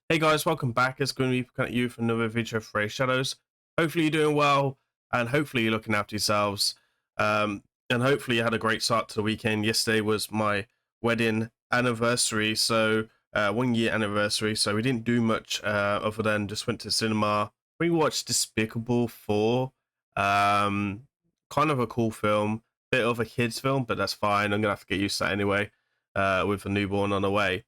Hey guys, welcome back. It's going to be looking at you for another video for Raid Shadows. Hopefully you're doing well, and hopefully you're looking after yourselves. And hopefully you had a great start to the weekend. Yesterday was my wedding anniversary, so 1 year anniversary. So we didn't do much other than just went to cinema. We watched Despicable 4. Kind of a cool film, bit of a kids film, but that's fine. I'm gonna have to get used to that anyway. With a newborn on the way.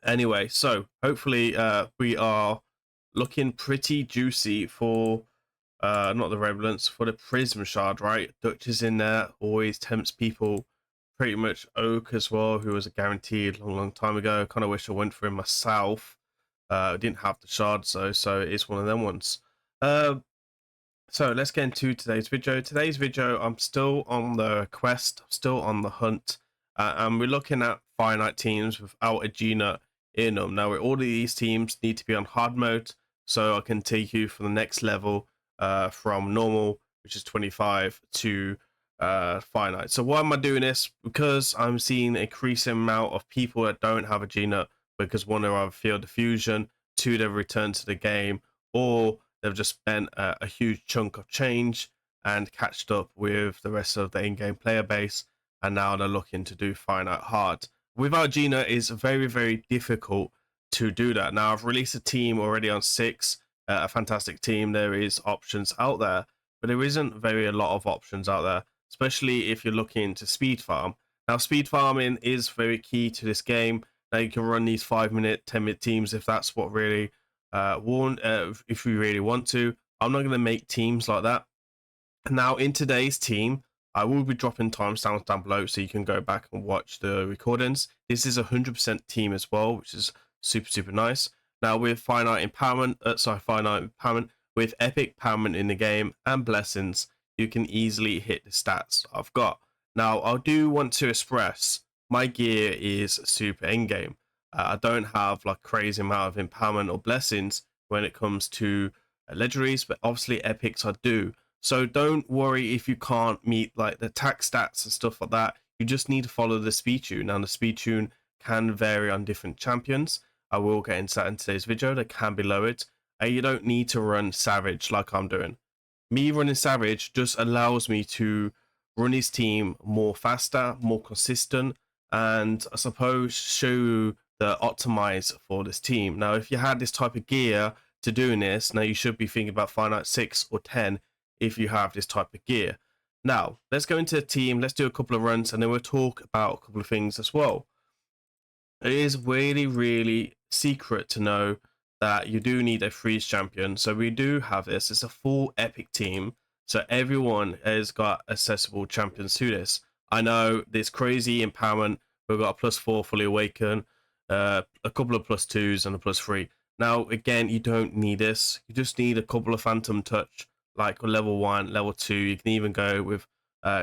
Anyway, so hopefully we are looking pretty juicy for not the Revenants, for the Prism Shard, right? Dutch is in there, always tempts people. Pretty much Oak as well, who was a guaranteed long time ago. Kind of wish I went for him myself. I didn't have the shards though, so it's one of them ones. So let's get into today's video. Today's video, I'm still on the quest, I'm still on the hunt, and we're looking at finite teams without a GNUT in them. Now, all of these teams need to be on hard mode, so I can take you for the next level from normal, which is 25, to finite. So why am I doing this? Because I'm seeing an increasing amount of people that don't have a GNUT because one, they've either failed the fusion, two, they've returned to the game, or they've just spent a huge chunk of change and catched up with the rest of the in-game player base, and now they're looking to do finite hard. Without GNUT, it's very difficult to do that. Now, I've released a team already on 6, a fantastic team. There is options out there, but there isn't a lot of options out there, especially if you're looking to speed farm. Now, speed farming is very key to this game. Now, you can run these 5-minute, 10-minute teams if that's what really if we really want to. I'm not going to make teams like that. Now, in today's team, I will be dropping timestamps down below so you can go back and watch the recordings. This is a 100% team as well, which is super nice. Now, with finite empowerment, with epic empowerment in the game and blessings, you can easily hit the stats I've got. Now, I do want to express my gear is super in-game. I don't have like crazy amount of empowerment or blessings when it comes to legendaries, but obviously epics I do. So don't worry if you can't meet like the attack stats and stuff like that. You just need to follow the speed tune. Now the speed tune can vary on different champions. I will get into that in today's video. They can be lowered. You don't need to run Savage like I'm doing. Me running Savage just allows me to run his team more faster, more consistent, and I suppose show the optimize for this team. Now, if you had this type of gear to doing this, now you should be thinking about finite 6 or 10 if you have this type of gear. Now, let's go into the team, let's do a couple of runs, and then we'll talk about a couple of things as well. It is really secret to know that you do need a freeze champion. So we do have this. It's a full epic team. So everyone has got accessible champions to this. I know this crazy empowerment. We've got a +4 fully awaken, a couple of +2s and a +3. Now, again, you don't need this. You just need a couple of phantom touch, like level 1, level 2. You can even go with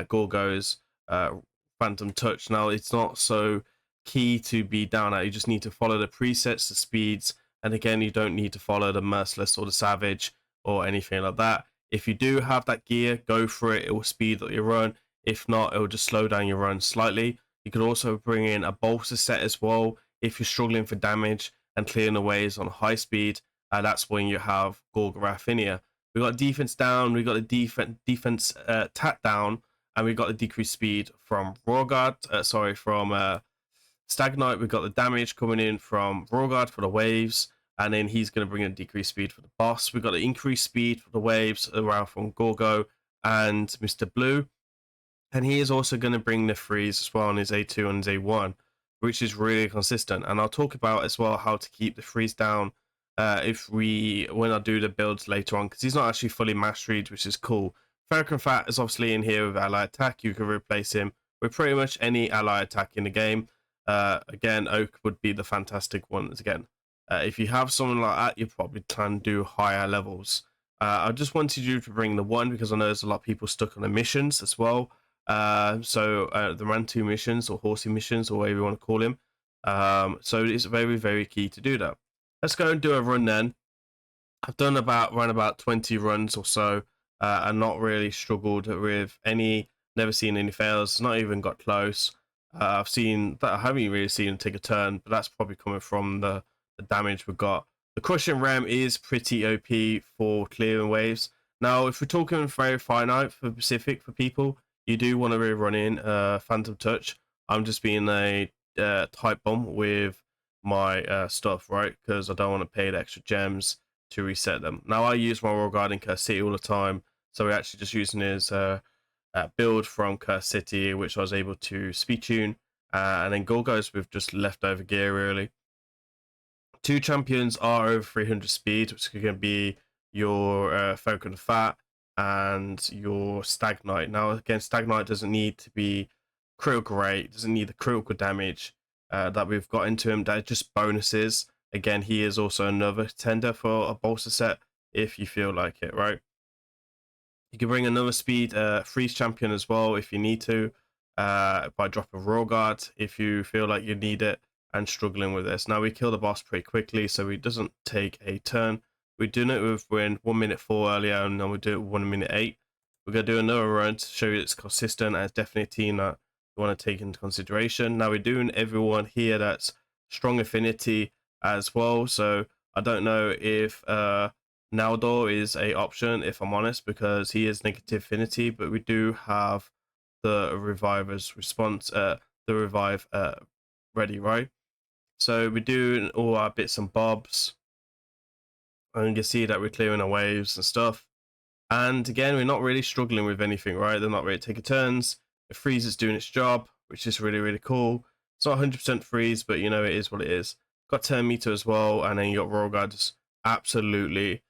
Gorgo's phantom touch. Now, it's not so key to be down at. You just need to follow the presets, the speeds, and again, you don't need to follow the merciless or the savage or anything like that. If you do have that gear, go for it. It will speed up your run. If not, it will just slow down your run slightly. You could also bring in a bolster set as well if you're struggling for damage and clearing the waves on high speed. That's when you have Gorgorathinia. We got defense down, we got the defense tat down, and we got the decreased speed from Stag Knight. We've got the damage coming in from Rorgard for the waves, and then he's going to bring in decreased speed for the boss. We've got the increased speed for the waves around from Gorgo and Mr. Blue. And he is also going to bring the freeze as well on his A2 and his A1, which is really consistent. And I'll talk about as well how to keep the freeze down when I do the builds later on, because he's not actually fully masteried, which is cool. Farrakhan Fat is obviously in here with ally attack. You can replace him with pretty much any ally attack in the game. Again, Oak would be the fantastic ones again. If you have someone like that, you probably can do higher levels. I just wanted you to bring the 1 because I know there's a lot of people stuck on the missions as well. The Rantu missions or horsey missions or whatever you want to call him. So it's very key to do that. Let's go and do a run then. I've done about 20 runs or so, and not really struggled with any. Never seen any fails. Not even got close. I haven't really seen him take a turn, but that's probably coming from the the damage we've got. The crushing ram is pretty OP for clearing waves. Now, if we're talking very finite for Pacific for people, you do want to be running Phantom Touch. I'm just being a type bomb with my stuff, right? Because I don't want to pay the extra gems to reset them. Now, I use my Royal Guard in Curse City all the time, so we're actually just using his build from Curse City, which I was able to speed tune, and then Gorgos with just leftover gear, really. 2 champions are over 300 speed, which can be your Falcon Fat and your Stag Knight. Now, again, Stag Knight doesn't need to be critical rate, doesn't need the critical damage that we've got into him. That just bonuses. Again, he is also another tender for a bolster set if you feel like it, right? You can bring another speed freeze champion as well if you need to, by dropping Royal Guard if you feel like you need it and struggling with this. Now, we kill the boss pretty quickly, so it doesn't take a turn. We're doing it with 1 minute 4 earlier, and then we do it 1 minute 8. We're going to do another run to show you it's consistent, and it's definitely a team that you want to take into consideration. Now, we're doing everyone here that's strong affinity as well, so I don't know if Naldor is a option, if I'm honest, because he is negative affinity, but we do have the reviver's response, the revive ready, right? So we're doing all our bits and bobs, and you can see that we're clearing our waves and stuff. And again, we're not really struggling with anything, right? They're not really taking turns. The freeze is doing its job, which is really, really cool. It's not 100% freeze, but you know, it is what it is. Got turn meter as well, and then you got Royal Guard just absolutely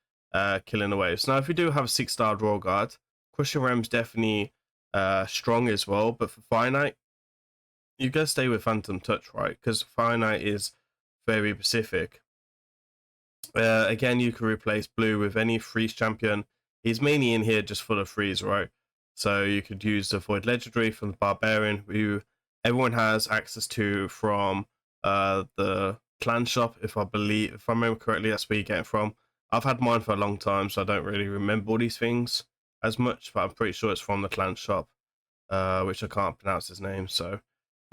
killing the waves. Now, if we do have a 6-star Royal Guard, Crushing Ram's definitely strong as well, but for finite, you gotta stay with Phantom Touch, right? Because finite is very specific. Again, you can replace blue with any freeze champion. He's mainly in here just for the freeze, right? So you could use the Void Legendary from the Barbarian, who everyone has access to from the clan shop. If I remember correctly, that's where you get it from. I've had mine for a long time, so I don't really remember all these things as much, but I'm pretty sure it's from the clan shop, which I can't pronounce his name. So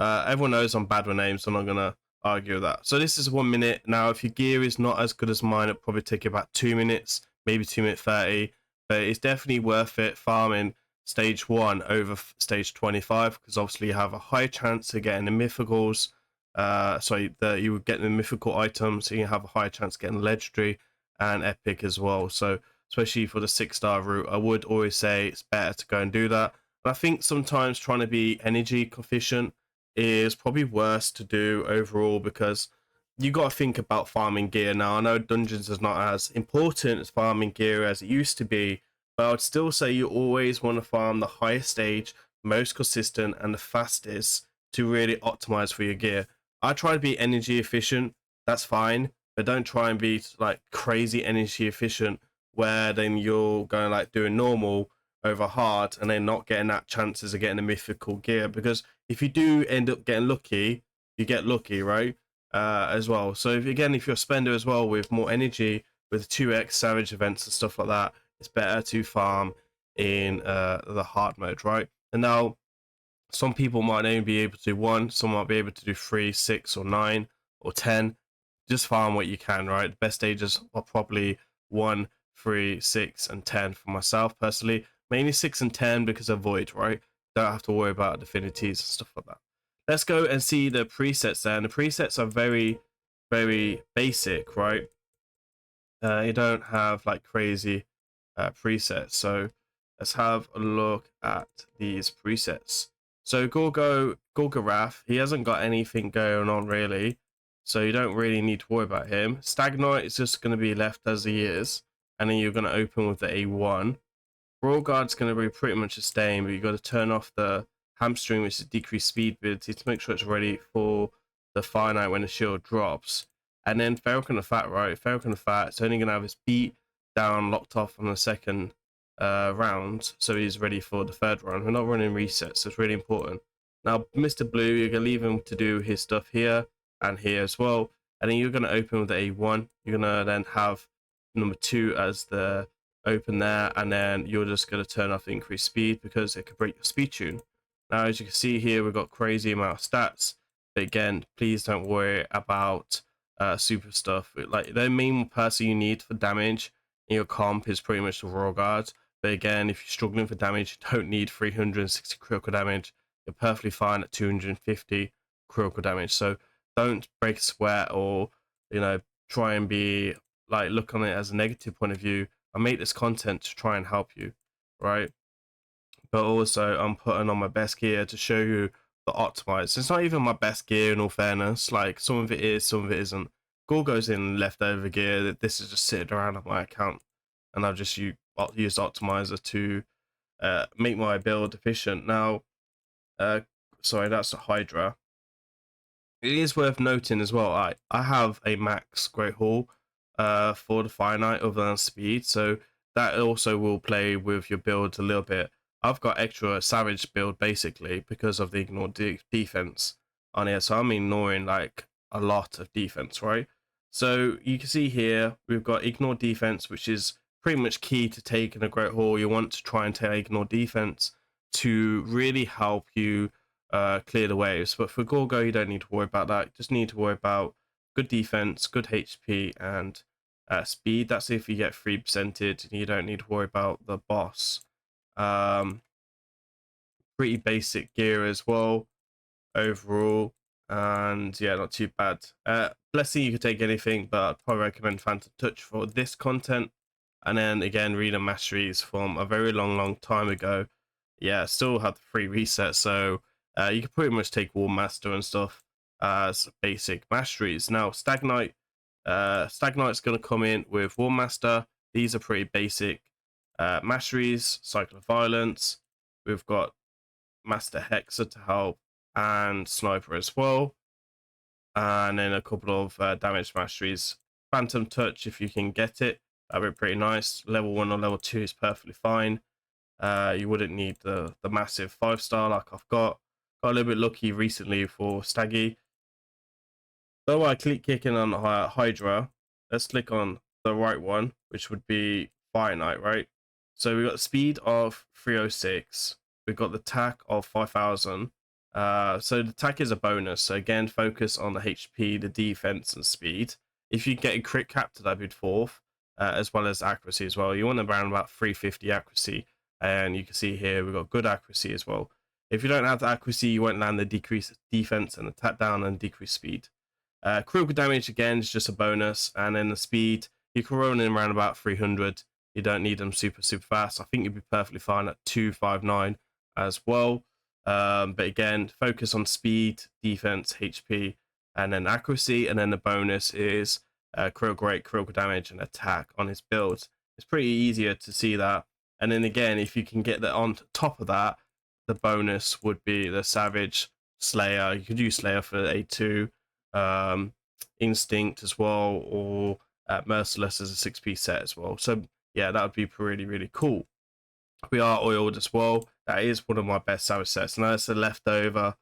everyone knows I'm bad with names, so I'm not gonna argue with that. So this is 1 minute. Now, if your gear is not as good as mine, it'll probably take you about 2 minutes, maybe 2 minute 30, but it's definitely worth it farming stage 1 over stage 25, because obviously you have a high chance of getting the mythicals. You would get the mythical items, so you have a higher chance of getting legendary and epic as well. So especially for the 6-star route, I would always say it's better to go and do that. And I think sometimes trying to be energy efficient is probably worse to do overall, because you got to think about farming gear. Now, I know dungeons is not as important as farming gear as it used to be, but I would still say you always want to farm the highest stage, most consistent, and the fastest to really optimize for your gear. I try to be energy efficient, that's fine, but don't try and be like crazy energy efficient where then you're going like doing normal over hard and then not getting that chances of getting a mythical gear, because if you do end up getting lucky, you get lucky, right? As well. So if you're a spender as well with more energy, with 2x savage events and stuff like that, it's better to farm in the hard mode, right? And now some people might only be able to do 1, some might be able to do 3, 6, or 9, or 10. Just farm what you can, right? The best stages are probably 1, 3, 6, and 10 for myself personally. Mainly 6 and 10 because of Void, right? Don't have to worry about affinities and stuff like that. Let's go and see the presets there. And the presets are very, very basic, right? You don't have like crazy presets. So let's have a look at these presets. So Gorgorath, he hasn't got anything going on really, so you don't really need to worry about him. Stag Knight is just going to be left as he is, and then you're going to open with the A1. Royal Guard's going to be pretty much the same, but you've got to turn off the hamstring, which is decreased speed ability, to make sure it's ready for the finite when the shield drops. And then Falcon the Fat, right? Falcon the Fat, it's only going to have his beat down locked off on the second round, so he's ready for the third round. We're not running resets, so it's really important. Now, Mr. Blue, you're going to leave him to do his stuff here and here as well, and then you're going to open with the A1. You're going to then have number 2 as the open there, and then you're just going to turn off the increased speed because it could break your speed tune. Now, as you can see here, we've got crazy amount of stats, but again, please don't worry about super stuff. Like the main person you need for damage in your comp is pretty much the Royal Guard. But again, if you're struggling for damage, you don't need 360 critical damage. You're perfectly fine at 250 critical damage. So don't break a sweat or, you know, try and be like, look on it as a negative point of view. I make this content to try and help you, right? But also I'm putting on my best gear to show you the optimized. It's not even my best gear in all fairness. Like some of it is, some of it isn't. Gorgo's in leftover gear. This is just sitting around on my account, and I've just used optimizer to make my build efficient. Now, sorry, that's the Hydra. It is worth noting as well, I have a max Great Hall for the finite other than speed, so that also will play with your build a little bit. I've got extra savage build basically because of the ignore defense on here, so I'm ignoring like a lot of defense, right? So you can see here we've got ignore defense, which is pretty much key to taking a Great Hall. You want to try and take ignore defense to really help you clear the waves. But for Gorgo, you don't need to worry about that. You just need to worry about good defense, good HP, and speed. That's if you get 3%ed. You don't need to worry about the boss. Pretty basic gear as well overall, and yeah, not too bad. Blessing, you could take anything, but I'd probably recommend Phantom Touch for this content. And then again, Reader Masteries from a very long time ago. Yeah, still have the free reset, so you can pretty much take War Master and stuff as basic masteries. Now, Stag Knight's going to come in with War Master. These are pretty basic masteries. Cycle of Violence. We've got Master Hexer to help, and Sniper as well. And then a couple of damage masteries. Phantom Touch, if you can get it, that'd be pretty nice. Level 1 or level 2 is perfectly fine. You wouldn't need the massive 5-star like I've got. Got a little bit lucky recently for Staggy. So I click kicking on Hydra. Let's click on the right one, which would be Fire Knight, right? So we've got speed of 306. We've got the attack of 5,000. So the attack is a bonus. So again, focus on the HP, the defense, and speed. If you get a crit cap to that, be fourth, as well as accuracy as well. You want around about 350 accuracy, and you can see here we've got good accuracy as well. If you don't have the accuracy, you won't land the decreased defense and attack down and decreased speed. Critical damage again is just a bonus, and then the speed you can run in around about 300. You don't need them super fast. I think you'd be perfectly fine at 259 as well. But again, focus on speed, defense, HP, and then accuracy, and then the bonus is critical rate, critical damage, and attack on his builds. It's pretty easier to see that. And then again, if you can get that on top of that, the bonus would be the Savage, Slayer. You could use Slayer for A2, Instinct as well, or Merciless as a 6-piece set as well. So yeah, that would be really cool. We are oiled as well. That is one of my best Savage sets. Now it's a leftover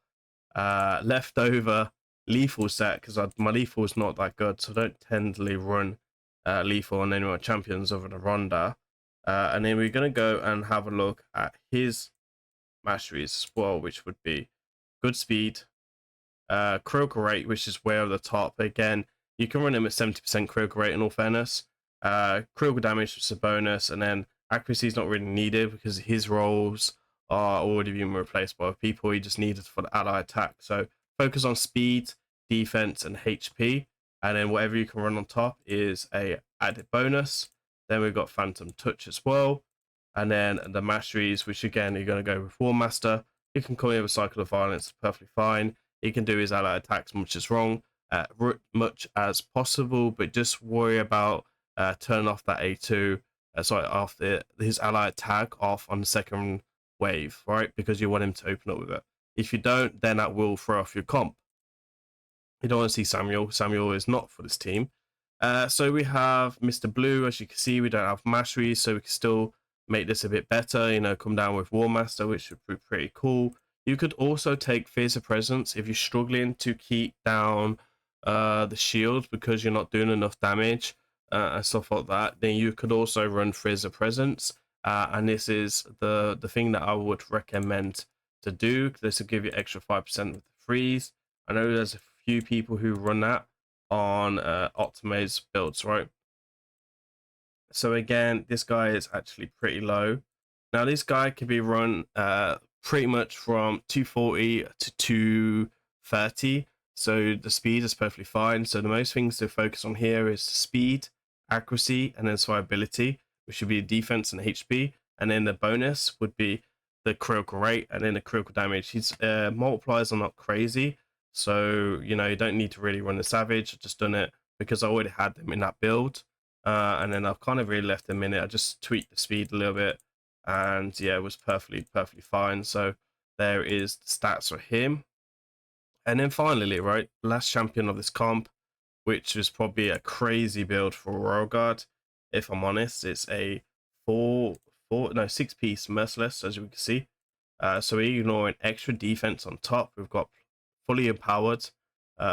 lethal set because my lethal is not that good, so I don't tend to run lethal on any of my champions other than Ronda. And then we're gonna go and have a look at his masteries as well, which would be good speed, critical rate, which is way over the top. Again, you can run him at 70% critical rate in all fairness. Critical damage is a bonus, and then accuracy is not really needed because his rolls are already being replaced by people. He just needed for the ally attack. So focus on speed, defense, and HP, and then whatever you can run on top is a added bonus. Then we've got Phantom Touch as well, and then the masteries, which again you're going to go with War Master. You can come in with Cycle of Violence, perfectly fine. He can do his ally attacks much as possible, but just worry about turning off that A2. After his ally attack off on the second wave, right? Because you want him to open up with it. If you don't, then that will throw off your comp. You don't want to see Samuel. Samuel is not for this team. So we have Mr. Blue. As you can see, we don't have masteries, so we can still make this a bit better. You know, come down with War Master, which would be pretty cool. You could also take Fears of Presence if you're struggling to keep down the shield because you're not doing enough damage and stuff like that. Then you could also run Fears of Presence, and this is the thing that I would recommend to do. This will give you extra 5% of the freeze. I know there's a few people who run that on optimized builds, right? So again, this guy is actually pretty low. Now this guy can be run pretty much from 240 to 230. So the speed is perfectly fine. So the most things to focus on here is speed, accuracy, and then survivability, which should be defense and HP. And then the bonus would be the critical rate and then the critical damage. His multipliers are not crazy. So, you know, you don't need to really run the savage. I've just done it because I already had them in that build. And then I've kind of really left them in it. I just tweaked the speed a little bit, and yeah, it was perfectly fine. So there is the stats for him. And then finally, right, last champion of this comp, which is probably a crazy build for Royal Guard. If I'm honest, it's a 6-piece merciless, as you can see. So we ignore an extra defense on top. We've got fully empowered,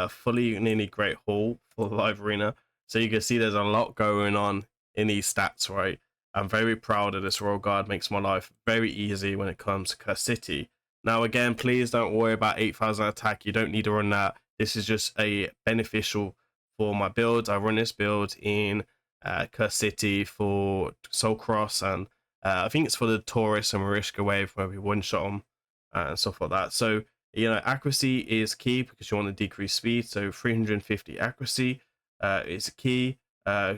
fully nearly great haul for the live arena. So you can see there's a lot going on in these stats, right? I'm very proud of this Royal Guard. Makes my life very easy when it comes to Curse City. Now, again, please don't worry about 8,000 attack. You don't need to run that. This is just a beneficial for my build. I run this build in Curse City for Soul Cross, and I think it's for the Taurus and Marishka wave where we one-shot them and stuff like that. So, you know, accuracy is key because you want to decrease speed. So 350 accuracy is a key.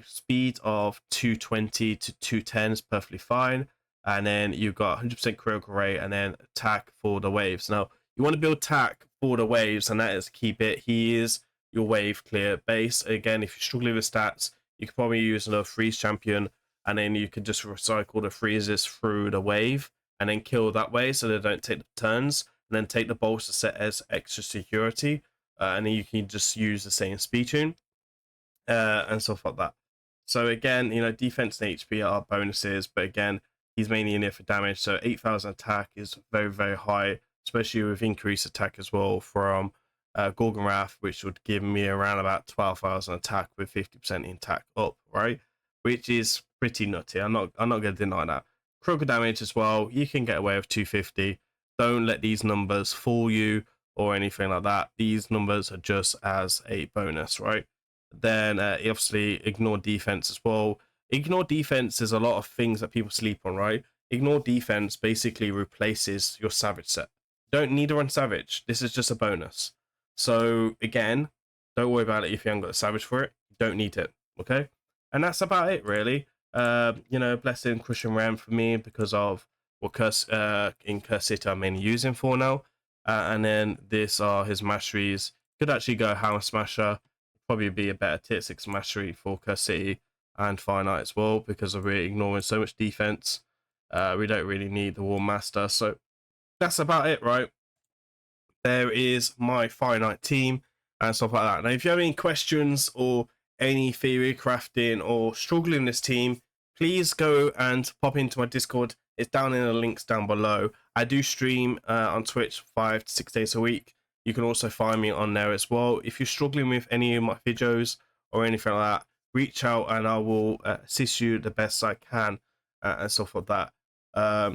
Speed of 220 to 210 is perfectly fine. And then you've got 100% critical rate and then attack for the waves. Now, you want to build attack for the waves, and that is a key bit. He is your wave clear base. Again, if you're struggling with stats, you could probably use another freeze champion, and then you could just recycle the freezes through the wave and then kill that way so they don't take the turns, and then take the bolster set as extra security, and then you can just use the same speed tune and stuff like that. So again, you know, defense and HP are bonuses, but again, he's mainly in it for damage. So 8,000 attack is very high, especially with increased attack as well from Gorgon Wrath, which would give me around about 12,000 attack with 50% in attack up, right? Which is pretty nutty. I'm not going to deny that. Critical damage as well, you can get away with 250. Don't let these numbers fool you or anything like that. These numbers are just as a bonus, right? Then obviously ignore defense as well. Ignore defense is a lot of things that people sleep on, right? Ignore defense basically replaces your savage set. Don't need to run savage. This is just a bonus. So again, don't worry about it if you haven't got a savage for it. You don't need it, okay? And that's about it, really. You know, Blessing, Crushing Ram for me because of what in Curse City I'm mainly using for now. And then this are his masteries. Could actually go Hammer Smasher. Probably be a better tier 6 mastery for Curse City and Finite as well, because we're ignoring so much defense. We don't really need the War Master. So that's about it, right? There is my Finite team and stuff like that. Now, if you have any questions or any theory crafting or struggling this team, please go and pop into my Discord. It's down in the links down below. I do stream on Twitch 5 to 6 days a week. You can also find me on there as well. If you're struggling with any of my videos or anything like that, reach out and I will assist you the best I can and stuff like that.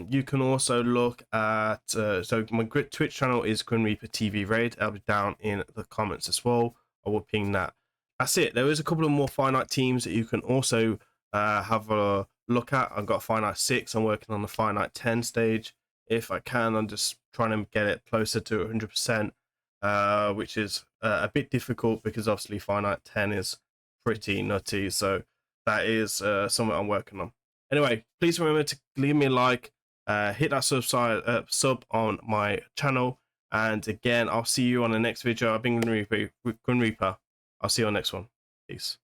You can also look at so my Twitch channel is grimreapertvraid. I'll be down in the comments as well. I will ping that. That's it. There is a couple of more Finite teams that you can also have a look at. I've got Finite 6. I'm working on the Finite 10 stage. If I can, I'm just trying to get it closer to 100%, which is a bit difficult because obviously Finite 10 is pretty nutty. So that is something I'm working on. Anyway, please remember to leave me a like, hit that sub on my channel, and again, I'll see you on the next video. I've been Grim Reaper. I'll see you on the next one. Peace.